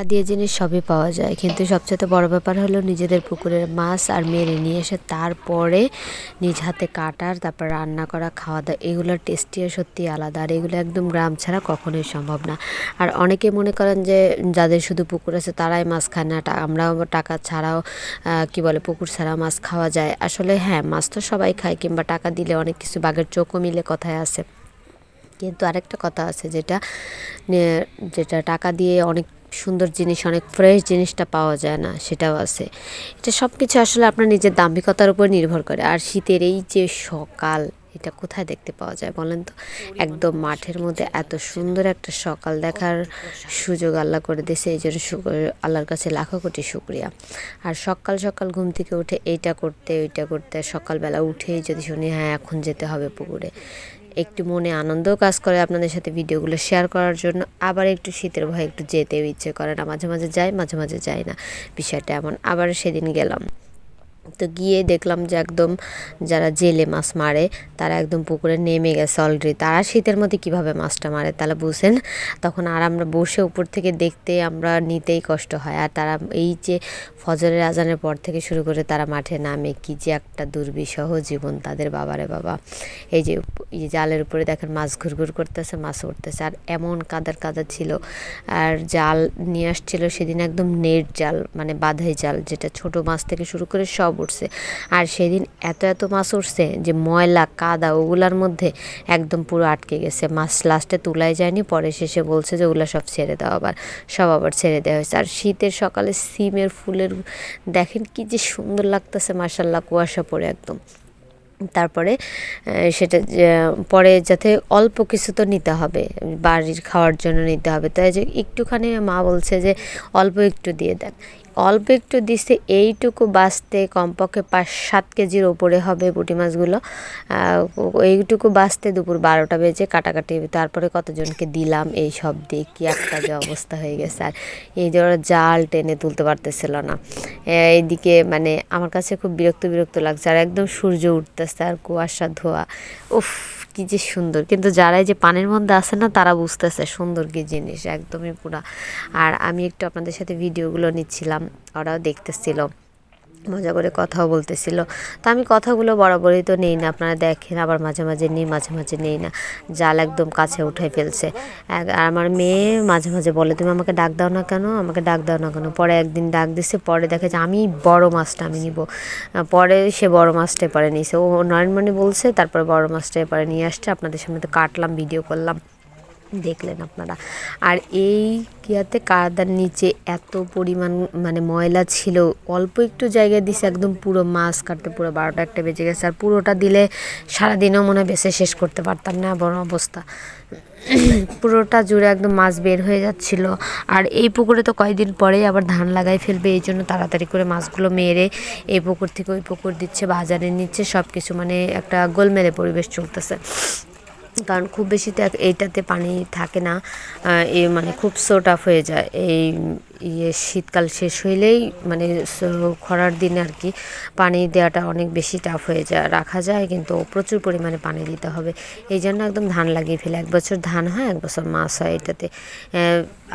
টাকা দিয়ে জিনিস সবই পাওয়া যায়, কিন্তু সবচেয়ে বড় ব্যাপার হলো নিজেদের পুকুরের মাছ আর মেরে নিয়ে এসে তারপরে নিজ হাতে কাটার, তারপর রান্না করা, খাওয়া দাওয়া, এগুলোর টেস্টিও সত্যি আলাদা। আর এগুলো একদম গ্রাম ছাড়া কখনোই সম্ভব না। আর অনেকে মনে করেন যে যাদের শুধু পুকুর আছে তারাই মাছ খায় না, আমরাও টাকা ছাড়াও কি বলে পুকুর ছাড়া মাছ খাওয়া যায়। আসলে হ্যাঁ, মাছ তো সবাই খায়, কিংবা টাকা দিলে অনেক কিছু বাঘের চোখও মিলে কথায় আছে। কিন্তু আরেকটা কথা আছে যেটা যেটা টাকা দিয়ে অনেক সুন্দর জিনিস, অনেক ফ্রেশ জিনিসটা পাওয়া যায় না, সেটাও আছে। এটা সব কিছু আসলে আপনার নিজের দাম্ভিকতার উপর নির্ভর করে। আর শীতের এই যে সকাল, এটা কোথায় দেখতে পাওয়া যায় বলেন তো? একদম মাঠের মধ্যে এত সুন্দর একটা সকাল দেখার সুযোগ আল্লাহ করে দিয়েছে, এই জন্য আল্লাহর কাছে লাখো কোটি শুক্রিয়া। আর সকাল সকাল ঘুম থেকে উঠে এইটা করতে ওইটা করতে, সকালবেলা উঠেই যদি শুনি হ্যাঁ এখন যেতে হবে পুকুরে, একটু মনে আনন্দও কাজ করে আপনাদের সাথে ভিডিওগুলো শেয়ার করার জন্য। আবার একটু শীতের ভয়ে একটু যেতেও ইচ্ছে করে না, মাঝে মাঝে যাই মাঝে মাঝে যাই না, বিষয়টা এমন। আবার সেদিন গেলাম, তো গিয়ে দেখলাম যে একদম যারা জেলে মাছ মারে তারা একদম পুকুরে নেমে গেছে অলরেডি। তারা শীতের মধ্যে কিভাবে মাছটা মারে তাহলে বুঝেন। তখন আর আমরা বসে উপর থেকে দেখতে, আমরা নিতেই কষ্ট হয়। আর তারা এই যে ফজরের আজানের পর থেকে শুরু করে তারা মাঠে নামে, কি যে একটা দুর্বিষহ জীবন তাদের, বাবারে বাবা। এই যে জালের উপরে দেখেন মাছ ঘুরঘুর করতেছে, মাছ উঠতেছে, আর এমন কাদার কাদা ছিল। আর জাল নিয়ে আসছিল সেদিন একদম নেট জাল, মানে বাঁধাই জাল, যেটা ছোট মাছ থেকে শুরু করে সব উঠছে। আর সেদিন এত এত মাছ উঠছে যে ময়লা কাদা ওগুলার মধ্যে একদম পুরো আটকে গেছে, মাছ লাস্টে তোলাই যায়নি। পরে শেষে বলছে যে ওগুলো সব ছেড়ে দাও, সব আবার ছেড়ে দেওয়া হয়েছে। আর শীতের সকালে সিমের ফুলের দেখেন কি যে সুন্দর লাগতেছে, মাশাল্লাহ, কুয়াশা পড়ে একদম। তারপরে সেটা পরে যাতে অল্প কিছু তো নিতে হবে, বাড়ির খাওয়ার জন্য নিতে হবে, তাই যে একটুখানি মা বলছে যে অল্প একটু দিয়ে দেন। অল্প একটু দিছে, এইটুকু বাঁচতে কমপক্ষে 5-7 কেজির ওপরে হবে পুঁটি মাছগুলো। এইটুকু বাঁচতে দুপুর 12টা বেজে কাটাকাটি। তারপরে কতজনকে দিলাম, এই সব দিয়ে কি একটা যে অবস্থা হয়ে গেছে। আর এই যে ওরা জাল টেনে তুলতে পারতেছিল না। এইদিকে মানে আমার কাছে খুব বিরক্ত বিরক্ত লাগছে। আর একদম সূর্য উঠতেছে আর কুয়াশা ধোয়া, উফ কি যে সুন্দর। কিন্তু যারাই যে পানির মধ্যে আছে না তারা বুঝতেছে সুন্দর কি জিনিস, একদমই পুরা। আর আমি একটু আপনাদের সাথে ভিডিওগুলো নিচ্ছিলাম, ওরাও দেখতেছিল, মজা করে কথাও বলতেছিল। তো আমি কথাগুলো বরাবরই তো নেই না, আপনারা দেখেন, আবার মাঝে মাঝে নিই মাঝে মাঝে নেই না। জাল একদম কাছে উঠাই ফেলছে। আর আমার মেয়ে মাঝে মাঝে বলে তুমি আমাকে ডাক দাও না কেন, আমাকে ডাক দাও না কেন। পরে একদিন ডাক দিছে, পরে দেখে যে আমি বড় মাছটা আমি নিব। পরে সে বড় মাছটাই পরে নিয়েছে, ও নয়নমণি বলছে, তারপরে বড় মাছটাই পরে নিয়ে আসছে। আপনাদের সামনে তো কাটলাম, ভিডিও করলাম, দেখলেন আপনারা। আর এই কিয়াতে কাদার নিচে এত পরিমাণ মানে ময়লা ছিল, অল্প একটু জায়গা দিছে, একদম পুরো মাছ কাটতে পুরো 12টা-1টা বেজে গেছে। আর পুরোটা দিলে সারাদিনও মনে হয় বেছে শেষ করতে পারতাম না, বড় অবস্থা। পুরোটা জুড়ে একদম মাছ বের হয়ে যাচ্ছিল। আর এই পুকুরে তো কয়েকদিন পরেই আবার ধান লাগাই ফেলবে, এই জন্য তাড়াতাড়ি করে মাছগুলো মেরে এই পুকুর থেকে ওই পুকুর দিচ্ছে, বাজারে নিচ্ছে, সব কিছু মানে একটা গোলমেলে পরিবেশ চলতেছে। কারণ খুব বেশি তো এইটাতে পানি থাকে না, মানে খুব টাফ হয়ে যায়। এই শীতকাল শেষ হইলেই মানে খরার দিনে আর কি পানি দেওয়াটা অনেক বেশি টাফ হয়ে যায়, রাখা যায় কিন্তু প্রচুর পরিমাণে পানি দিতে হবে। এই জন্য একদম ধান লাগিয়ে ফেলে, 1 বছর ধান হয় 1 বছর মাছ হয় এটাতে।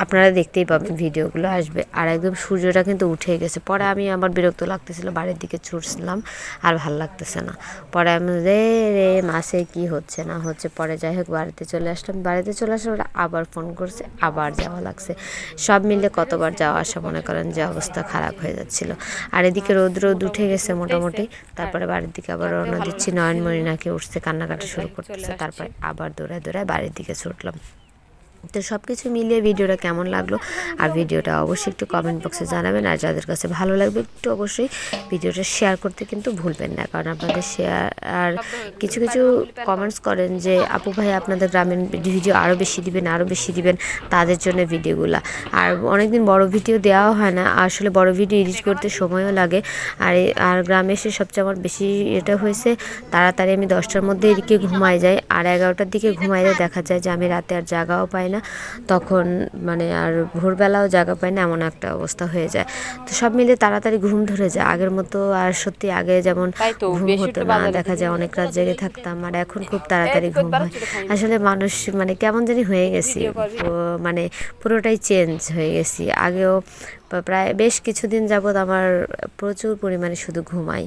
আপনারা দেখতেই পাবেন, ভিডিওগুলো আসবে। আর একদম সূর্যটা কিন্তু উঠে গেছে। পরে আমি আবার বিরক্ত লাগতেছিল, বাড়ির দিকে ছুটছিলাম, আর ভাল লাগতেছে না। পরে আমি রে মাছে কি হচ্ছে না হচ্ছে, পরে যাই হোক বাড়িতে চলে আসলাম। বাড়িতে চলে আসার ওরা আবার ফোন করছে, আবার যাওয়া লাগছে। সব মিলে কতবার যাওয়া আসা, মনে করেন যে অবস্থা খারাপ হয়ে যাচ্ছিল। আর এদিকে রোদ উঠে গেছে মোটামুটি। তারপরে বাড়ির দিকে আবার রওনা দিচ্ছি। নয়নমণি নাকি উঠছে, কান্নাকাটি শুরু করতেছে। তারপরে আবার দৌড়ায় দৌড়ায় বাড়ির দিকে ছুটলাম। তো সব কিছু মিলিয়ে ভিডিওটা কেমন লাগলো, আর ভিডিওটা অবশ্যই একটু কমেন্ট বক্সে জানাবেন। আর যাদের কাছে ভালো লাগবে একটু অবশ্যই ভিডিওটা শেয়ার করতে কিন্তু ভুলবেন না, কারণ আপনাদের শেয়ার আর কিছু কিছু কমেন্টস করেন যে আপু ভাই আপনাদের গ্রামের ভিডিও আরও বেশি দিবেন, আরও বেশি দিবেন, তাদের জন্য ভিডিওগুলো। আর অনেকদিন বড় ভিডিও দেওয়াও হয় না, আসলে বড় ভিডিও এডিট করতে সময়ও লাগে। আর গ্রামে এসে সবচেয়ে আমার বেশি এটা হয়েছে, তাড়াতাড়ি আমি 10টার মধ্যে এদিকে ঘুমাই যাই, আর 11টার দিকে ঘুমাইলে দেখা যায় যে আমি রাতে আর জাগাও পাই না, না, তখন মানে আর ভোরবেলাও জায়গা পাই না, এমন একটা অবস্থা হয়ে যায়। তো সব মিলে তাড়াতাড়ি ঘুম ধরে যায়, আগের মতো আর সত্যি আগে যেমন ঘুম হতো না, দেখা যায় অনেক রাত জেগে থাকতাম, আর এখন খুব তাড়াতাড়ি ঘুম হয়। আসলে মানুষ মানে কেমন জানি হয়ে গেছি, মানে পুরোটাই চেঞ্জ হয়ে গেছি। আগেও প্রায় বেশ কিছুদিন যাবৎ আমার প্রচুর পরিমাণে শুধু ঘুমাই,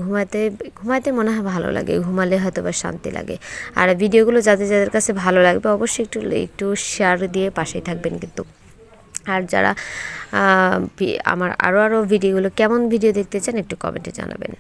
ঘুমাতে ঘুমাতে মনে হয় ভালো লাগে, ঘুমালে হয়তো বা শান্তি লাগে। আর ভিডিওগুলো যাদের যাদের কাছে ভালো লাগবে অবশ্যই একটু একটু শেয়ার দিয়ে পাশেই থাকবেন কিন্তু। আর যারা আমার আরও ভিডিওগুলো কেমন ভিডিও দেখতে চান একটু কমেন্টে জানাবেন।